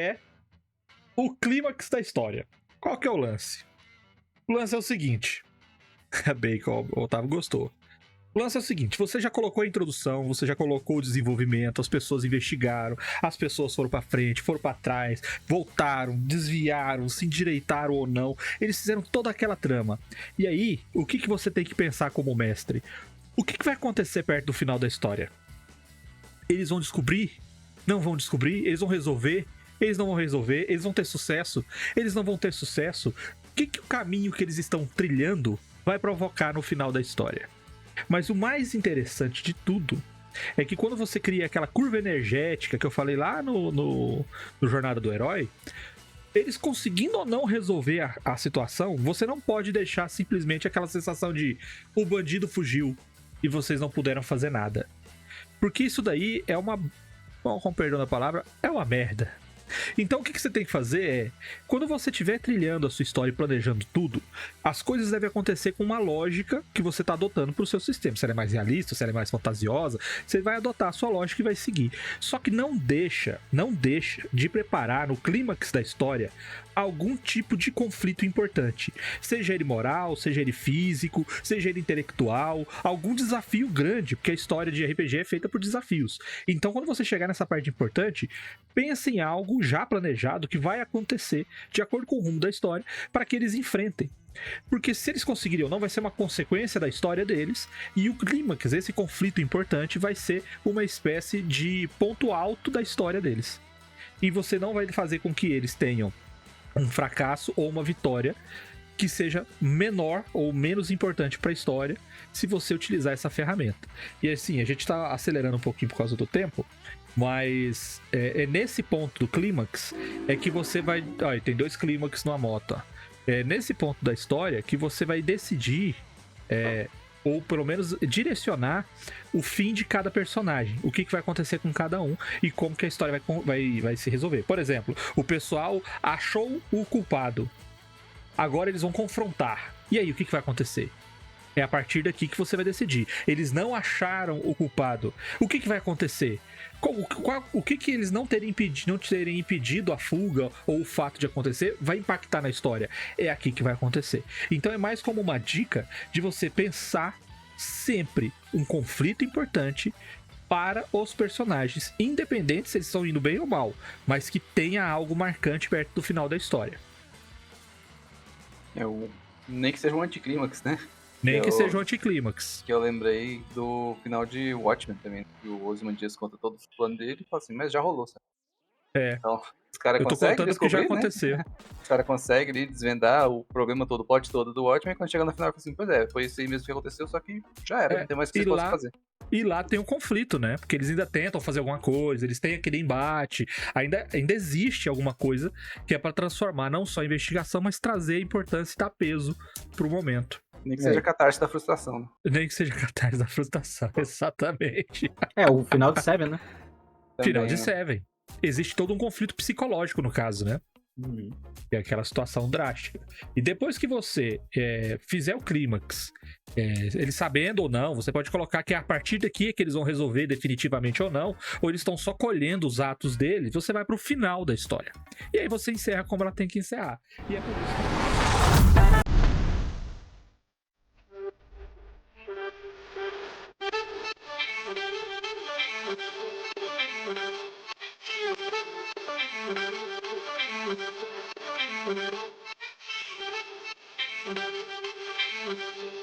é o clímax da história. Qual que é o lance? O lance é o seguinte. Bacon, o Otávio gostou. O lance é o seguinte, você já colocou a introdução, você já colocou o desenvolvimento, as pessoas investigaram, as pessoas foram pra frente, foram pra trás, voltaram, desviaram, se endireitaram ou não, eles fizeram toda aquela trama. E aí, o que você tem que pensar como mestre? O que vai acontecer perto do final da história? Eles vão descobrir? Não vão descobrir? Eles vão resolver? Eles não vão resolver? Eles vão ter sucesso? Eles não vão ter sucesso? O que o caminho que eles estão trilhando vai provocar no final da história? Mas o mais interessante de tudo é que quando você cria aquela curva energética que eu falei lá no Jornada do Herói, eles conseguindo ou não resolver a situação, você não pode deixar simplesmente aquela sensação de o bandido fugiu e vocês não puderam fazer nada. Porque isso daí é uma... com perdão da palavra, é uma merda. Então o que você tem que fazer é, quando você estiver trilhando a sua história e planejando tudo, as coisas devem acontecer com uma lógica que você está adotando para o seu sistema. Se ela é mais realista, se ela é mais fantasiosa, você vai adotar a sua lógica e vai seguir. Só que não deixa de preparar no clímax da história algum tipo de conflito importante. Seja ele moral, seja ele físico, seja ele intelectual, algum desafio grande, porque a história de RPG é feita por desafios. Então quando você chegar nessa parte importante, pensa em algo já planejado que vai acontecer de acordo com o rumo da história para que eles enfrentem. Porque se eles conseguirem ou não, vai ser uma consequência da história deles, e o clímax, esse conflito importante, vai ser uma espécie de ponto alto da história deles. E você não vai fazer com que eles tenham um fracasso ou uma vitória que seja menor ou menos importante para a história se você utilizar essa ferramenta. E assim, a gente está acelerando um pouquinho por causa do tempo, mas é nesse ponto do clímax é que você vai... tem 2 clímax numa moto. É nesse ponto da história que você vai decidir, ou pelo menos direcionar o fim de cada personagem. O que vai acontecer com cada um e como que a história vai se resolver. Por exemplo, o pessoal achou o culpado. Agora eles vão confrontar. E aí, o que vai acontecer? É a partir daqui que você vai decidir. Eles não acharam o culpado. O que vai acontecer? O que eles não terem impedido a fuga ou o fato de acontecer vai impactar na história? É aqui que vai acontecer. Então é mais como uma dica de você pensar sempre um conflito importante para os personagens, independente se eles estão indo bem ou mal, mas que tenha algo marcante perto do final da história. Nem que seja um anticlímax, né? Nem que seja um anticlímax. Que eu lembrei do final de Watchmen também. Que o Ozymandias conta todo o plano dele e fala assim, mas já rolou, sabe? Então, os caras conseguem descobrir, que já aconteceu. Né? Os caras conseguem desvendar o problema todo, o plot todo do Watchmen, e quando chega no final, assim, pois foi isso aí mesmo que aconteceu, só que já era, não tem mais o que vocês possam fazer. E lá tem um conflito, né? Porque eles ainda tentam fazer alguma coisa, eles têm aquele embate, ainda existe alguma coisa que é pra transformar não só a investigação, mas trazer importância e dar peso pro momento. Nem que seja catarse da frustração, né? Nem que seja catarse da frustração, exatamente. O final de Seven, né? Final de Seven. Existe todo um conflito psicológico no caso, né? É aquela situação drástica. E depois que você fizer o clímax, eles sabendo ou não, você pode colocar que a partir daqui é que eles vão resolver definitivamente ou não, ou eles estão só colhendo os atos deles, você vai pro final da história. E aí você encerra como ela tem que encerrar. E é por isso que... Thank you.